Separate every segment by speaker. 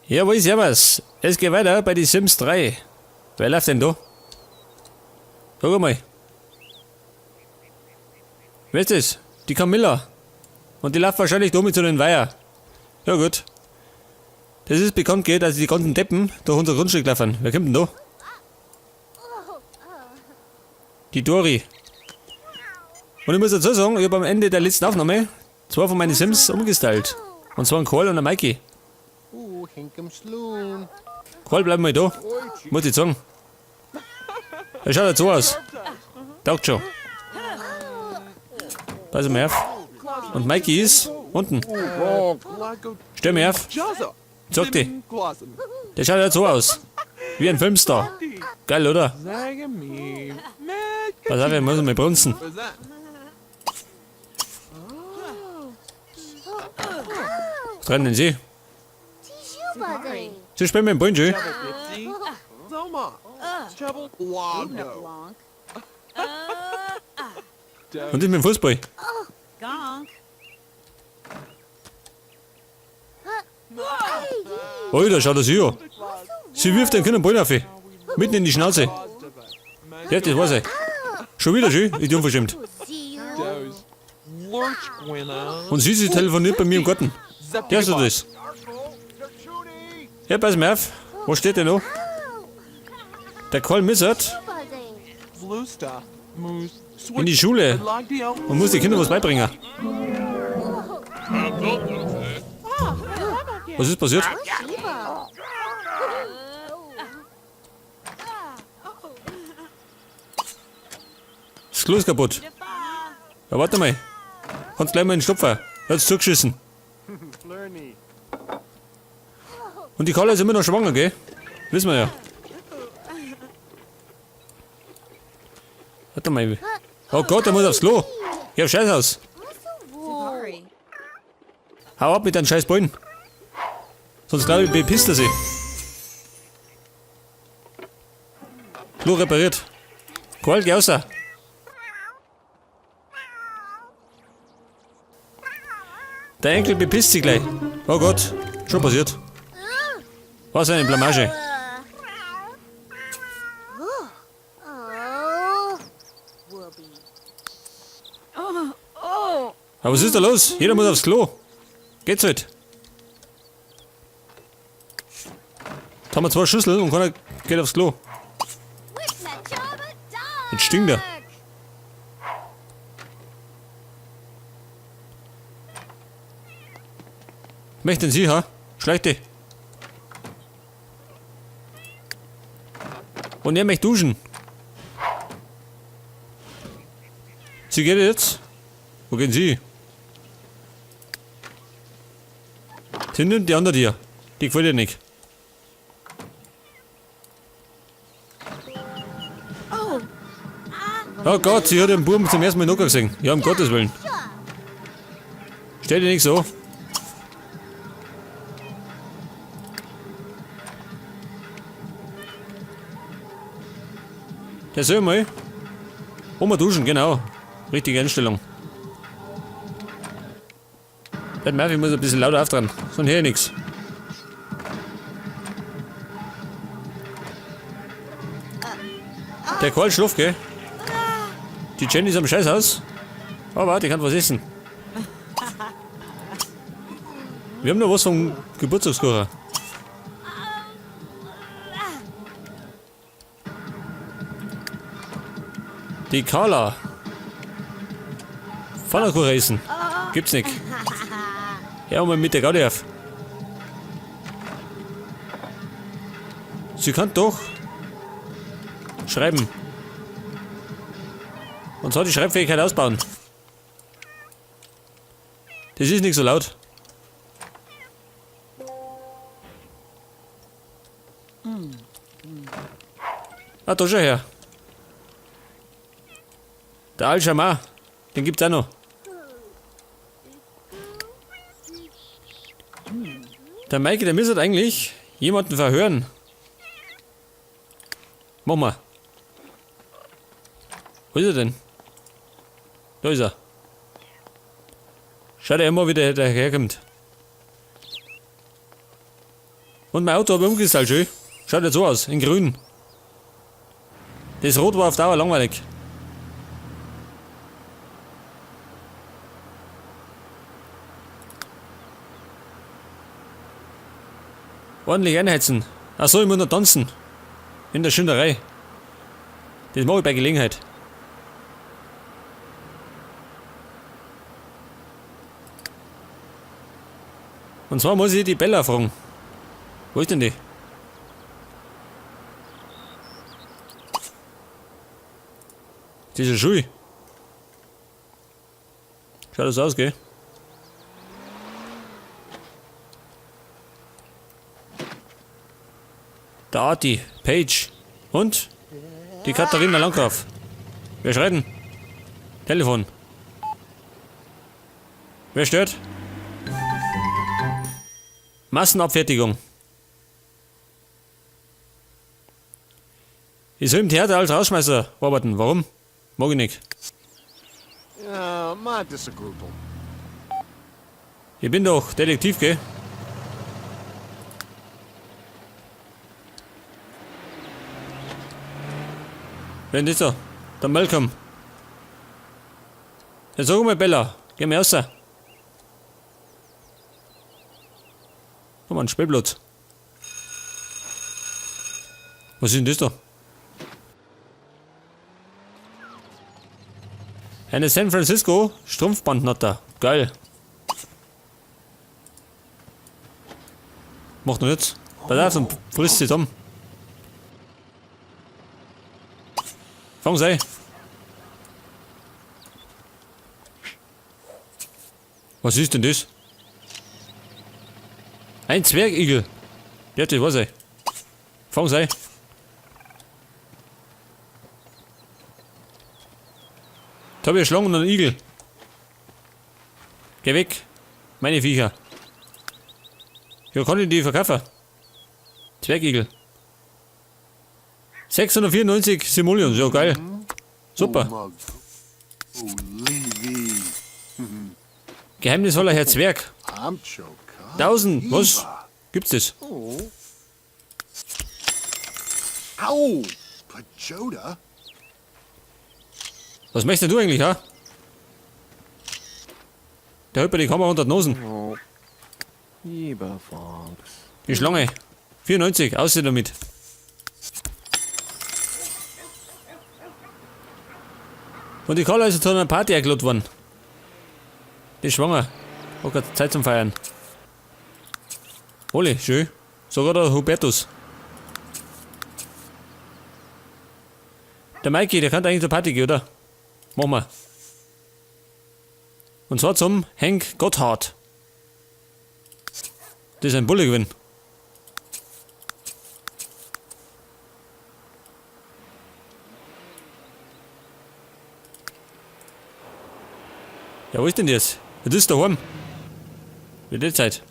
Speaker 1: Jawohl, servus. Es geht weiter bei die Sims 3. Wer läuft denn da? Guck mal. Wer ist das? Die Camilla. Und die läuft wahrscheinlich da mit so einem Weiher. Ja gut. Das ist bekannt, gell, dass die ganzen Deppen durch unser Grundstück laufen. Wer kommt denn da? Die Dori. Und ich muss dazu sagen, ich habe am Ende der letzten Aufnahme 2 von meinen Sims umgestylt. Und zwar ein Karl und ein Mikey. Karl, bleib mal da. Muss ich sagen. Er schaut jetzt so aus. Taugt schon. Pass mal auf. Und Mikey ist unten. Stell mich auf. Sag dir. Der schaut jetzt so aus. Wie ein Filmstar. Geil, oder? Pass auf, ich muss mal brunzen. Was rennen denn Sie? Sie spielen mit dem Bungy. Und ich mit dem Fußball. Alter, schau das hier an. Sie wirft den Kindern Ball auf. Mitten in die Schnauze. Ja, das weiß ich. Schon wieder schön, ich unverschämt. Und sie telefoniert bei mir im Garten. Ja, so das. Ja, pass mal auf. Was steht denn noch? Der Karl missert in die Schule und muss den Kindern was beibringen. Was ist passiert? Das Klo ist kaputt. Ja, warte mal. Kannst gleich mal in den Stopfer. Er hat's zugeschissen. Und die Carla ist immer noch schwanger, gell? Wissen wir ja. Warte mal. Oh Gott, er muss aufs Klo. Ich hab Scheiß aus. Hau ab mit deinen scheiß Ballen. Sonst glaube ich, bepisst er sich. Klo repariert. Karl, geh raus. Der Enkel bepisst sich gleich. Oh Gott, schon passiert. Was eine Blamage. Aber was ist da los? Jeder muss aufs Klo. Geht's halt. Jetzt haben wir 2 Schüsseln und keiner geht aufs Klo. Jetzt stinkt er. Möchten Sie, ha? Schlechte. Und er möchte duschen. Sie geht jetzt? Wo gehen Sie? Sie nimmt die andere hier. Die gefällt dir nicht. Oh Gott, sie hat den Buben zum ersten Mal noch gesehen. Ja, um Gottes Willen. Stell dir nicht so. Ja, sag mal. Oma duschen, genau. Richtige Einstellung. Der Murphy muss ein bisschen lauter auftreten, sonst höre ich nichts. Der Karl schläft, gell? Die Jenny ist am Scheißhaus. Aber die kann was essen. Wir haben noch was vom Geburtstagskuchen. Die Carla. Pfannkuchen essen. Gibt's nicht. Ja, mal mit der Gaudi auf. Sie kann doch schreiben. Und zwar die Schreibfähigkeit ausbauen. Das ist nicht so laut. Ah, da schau her. Der Al-Shamar, den gibt's auch noch. Der Mikey, der müsste eigentlich jemanden verhören. Mach mal. Wo ist er denn? Da ist er. Schaut er immer, wie der herkommt. Und mein Auto habe ich umgestellt, schön. Schaut jetzt so aus, in grün. Das Rot war auf Dauer langweilig. Ordentlich einheizen. Achso, ich muss noch tanzen. In der Schinderei. Das mache ich bei Gelegenheit. Und zwar muss ich die Bella fragen. Wo ist denn die? Diese Schuhe. Schaut das aus, gell? Da die Page. Und? Die Katharina Langgraf. Wer schreit denn? Telefon. Wer stört? Massenabfertigung. Ich soll im Theater als Rausschmeißer arbeiten. Warum? Mag ich nicht.
Speaker 2: My disapproval.
Speaker 1: Ich bin doch Detektiv, gell? Wer ist das? Der Malcolm. Jetzt sag mal, Bella. Geh mal raus. Komm mal, ein Spielplatz. Was ist denn das da? Eine San Francisco Strumpfbandnatter. Geil. Macht noch nichts. Pass auf und frisst sie zusammen. Fang sie. Was ist denn das? Ein Zwergigel. Ja, das weiß ich. Fang sie. Da habe ich Schlangen und einen Igel. Geh weg. Meine Viecher. Ja, kann ich die verkaufen? Zwergigel. 694 Simoleons, ja geil. Super. Geheimnisvoller Herr Zwerg. 1000, was? Gibt's das?
Speaker 2: Au! Pajoda?
Speaker 1: Was möchtest du eigentlich, ha? Der hält bei die Kamera unter den Nosen.
Speaker 2: Lieber Fox.
Speaker 1: Die Schlange. 94, aussehen damit. Und die Carla ist zu einer Party eingeladen worden. Die ist schwanger. Hat gerade Zeit zum Feiern. Ole, schön. Sogar der Hubertus. Der Mikey, der kann eigentlich zur Party gehen, oder? Machen wir. Und zwar zum Hank Gotthard. Das ist ein Bulle gewesen. Ja, wo ist denn das? Das ist daheim. Wie die Zeit.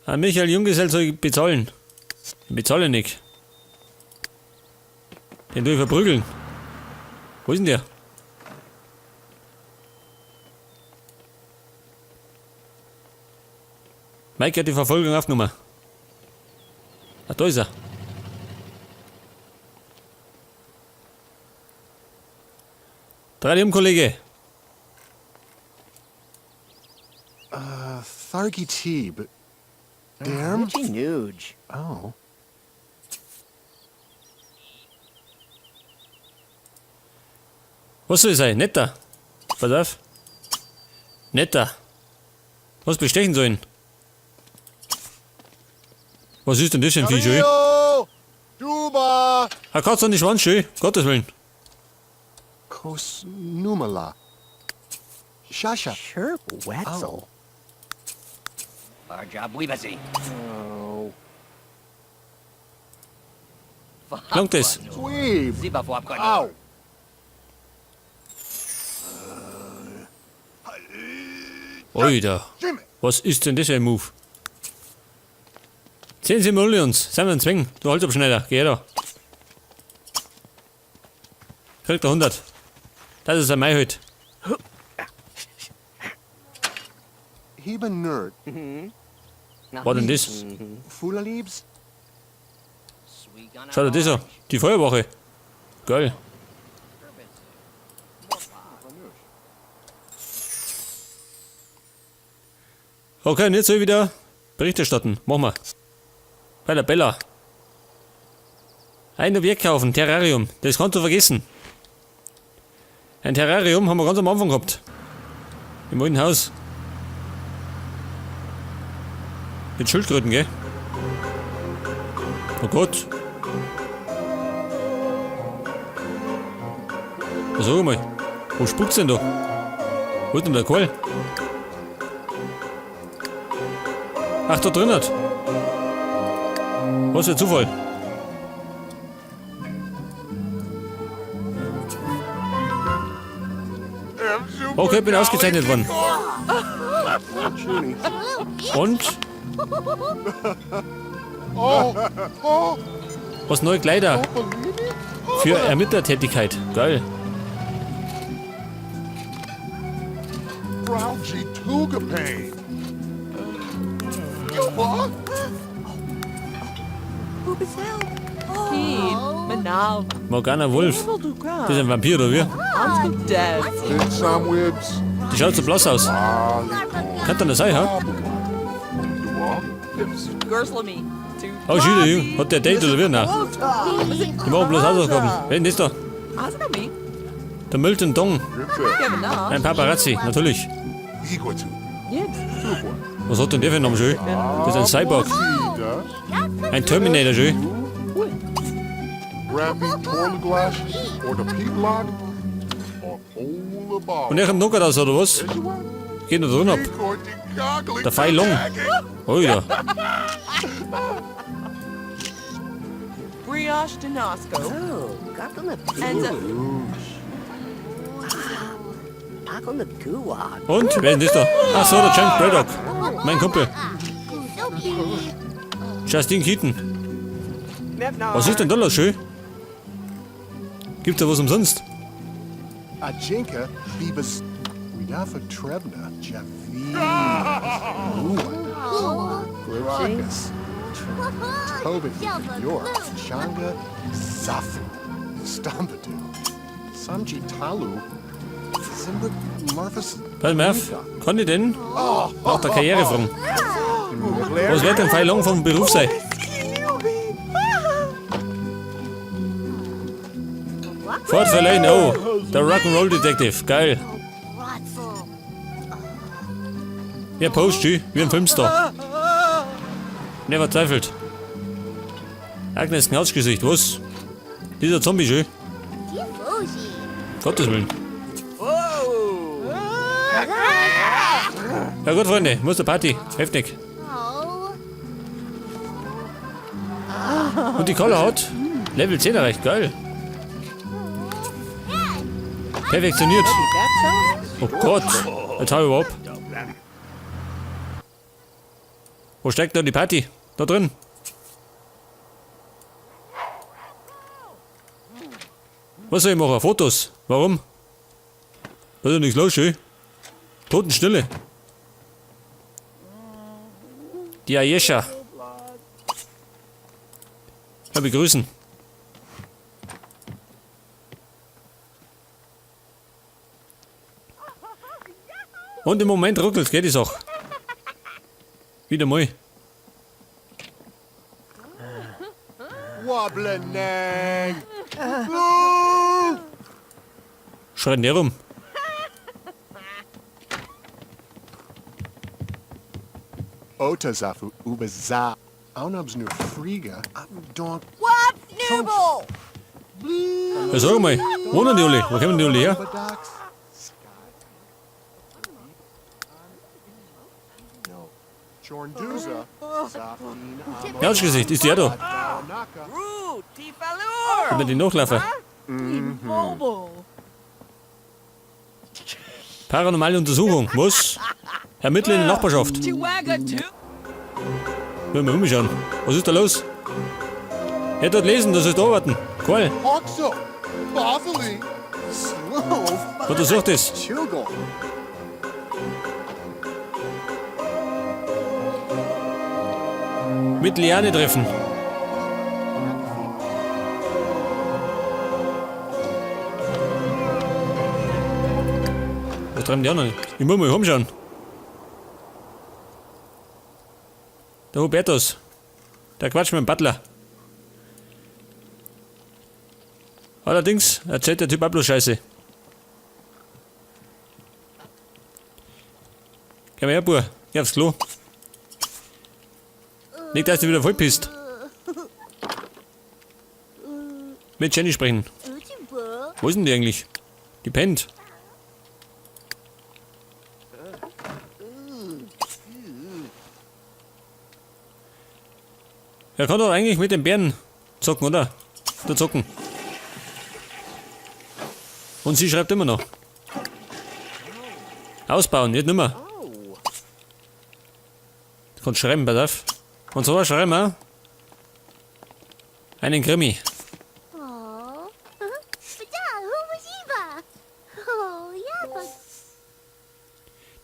Speaker 1: Ah, Michael Junggesell soll ich bezahlen. Ich bezahle nicht. Den tue ich verprügeln. Wo ist denn der? Mike hat die Verfolgung aufgenommen. Ah, da ist er. Dreh dich um, Kollege.
Speaker 2: Thargy T, but... Damn?
Speaker 3: Richie Nuge.
Speaker 2: Oh.
Speaker 1: Was soll ich sein? Netter. Pass auf. Netter. Was bestechen sollen? Was ist denn das denn für schön?
Speaker 2: Rio! Duba!
Speaker 1: Ah, Katz an die Schwanz, schön. Gottes Willen.
Speaker 2: Kos Numala. Shasha.
Speaker 3: Sure, Wetzel.
Speaker 2: Oh.
Speaker 4: Our job, we busy.
Speaker 2: Oh.
Speaker 1: Langt es?
Speaker 2: Sweeb.
Speaker 4: Sie bevor abkommen.
Speaker 2: Ow.
Speaker 1: Alter.
Speaker 2: Jimmy.
Speaker 1: Was ist denn das für ein Move? 10 Simoleons. Sind wir ein Zwing. Du halt aber schneller. Geh da. Kriegt er 100. Das ist ein Mai heute.
Speaker 2: Hebe nerd.
Speaker 1: Was denn das?
Speaker 2: Fulaliebs?
Speaker 4: Sweet on
Speaker 1: Schau dir das an. Die Feuerwache. Geil. Okay, und jetzt soll ich wieder Bericht erstatten. Machen wir. Bei der Bella. Ein Objekt kaufen, Terrarium. Das kannst du vergessen. Ein Terrarium haben wir ganz am Anfang gehabt. Im alten Haus. Mit Schildkröten, gell? Oh Gott. Sag mal, wo spukt's denn da? Wo ist denn der Kohl? Ach, da drin hat. Was für ein Zufall. Okay, bin ausgezeichnet worden.
Speaker 2: Junie.
Speaker 1: Und?
Speaker 2: Oh, oh,
Speaker 1: Was neue Kleider. Für Ermittlertätigkeit. Geil.
Speaker 2: Ralphie Tugapane. What?
Speaker 5: Manav.
Speaker 1: Morgana Wolf. Das ist ein Vampir, oder wie?
Speaker 5: Dead.
Speaker 2: Did some wibs.
Speaker 1: Die schaut so blass aus. Kann doch nicht sein, ha?
Speaker 5: Gerslami.
Speaker 1: Oh, Schüler, hat der Date oder wie? Nein. Die machen bloß Hausaufgaben. Wer ist das da?
Speaker 5: Asami.
Speaker 1: Der Milton Dong.
Speaker 5: Manav.
Speaker 1: Ein Paparazzi, natürlich.
Speaker 2: Iguatu.
Speaker 5: Yes.
Speaker 1: Was hat denn der für einen Namen, schön? Das ist ein Cyborg. Ein Terminator, schön.
Speaker 2: Rappy Torglass or the Peatlog or all the
Speaker 1: Und er kommt noch raus, oder was? Geht noch drin ab. Der Pfeil lang. Oh ja.
Speaker 5: Brioche Denasco.
Speaker 3: Oh, got on the
Speaker 5: And
Speaker 3: Pack on the gulag.
Speaker 1: Und? Wer ist das da? Ach so, der Chunk Braddock. Mein Kumpel. Justin Keaton. Was ist denn da los, schön? Gibt's da was umsonst?
Speaker 2: Ajinka Bibas Widafa Trebna Javi Glarakas Tobin York Shanga Zafu Stambadu Samji Talu Simba Marfus
Speaker 1: Pass mal auf. Kann ich denn? Nach der Karriere fragen. Was wird denn Pfeil lang vom Beruf sein? Fort verleihen, oh. Der Rock'n'Roll Detective. Geil. Ja, Post, wie ein Filmstar. Ne, verzweifelt. Agnes Knautschgesicht, was? Dieser Zombie, schön. Gottes Willen. Ja gut, Freunde, muss der Party. Heftig. Und die Kolle hat Level 10 erreicht, geil. Perfektioniert. Oh Gott, jetzt hau ich überhaupt. Wo steckt da die Party? Da drin. Was soll ich machen? Fotos? Warum? Da ist ja nichts los, schön. Totenstille. Die Ayesha. Ja, begrüßen. Und im Moment ruckelt, geht es auch. Wieder mal.
Speaker 2: Wobblenang
Speaker 1: Schreit nicht rum.
Speaker 2: Otazafu Ubaza Aunabs nu Friga Donk
Speaker 1: Ja, sag mal, wo sind die alle? Wo kommen die alle her?
Speaker 2: Badox No Chornduza Zafin
Speaker 1: Couchgesicht, ist die auch da?
Speaker 2: Naka
Speaker 5: Root. Tifalur.
Speaker 1: Haben wir die Nachlaufen?
Speaker 5: Mobile.
Speaker 1: Paranormale Untersuchung, was? Ermittler in der Nachbarschaft.
Speaker 5: Chihuahua 2.
Speaker 1: Wollen wir umschauen. Was ist da los? Er dort lesen, das ist da warten. Cool.
Speaker 2: Oxo Boffily Slow
Speaker 1: Was sucht das?
Speaker 2: Chugel
Speaker 1: Mit Liane treffen. Was treiben die anderen? Ich muss mal umschauen. Der Hubertus. Der quatscht mit dem Butler. Allerdings erzählt der Typ auch bloß Scheiße. Komm her, Bub. Geh aufs Klo. Nicht, dass du wieder voll bist. Mit Jenny sprechen. Wo ist denn die eigentlich? Die pennt. Er kann doch eigentlich mit den Bären zocken, oder? Oder zocken. Und sie schreibt immer noch. Ausbauen, nicht nimmer. Du kannst schreiben, pass auf. Und so schreiben wir einen Krimi.
Speaker 6: Oh. Oh, ja,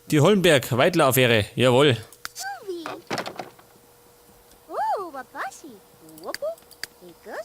Speaker 1: Die Hollenberg-Weidler-Affäre, jawohl.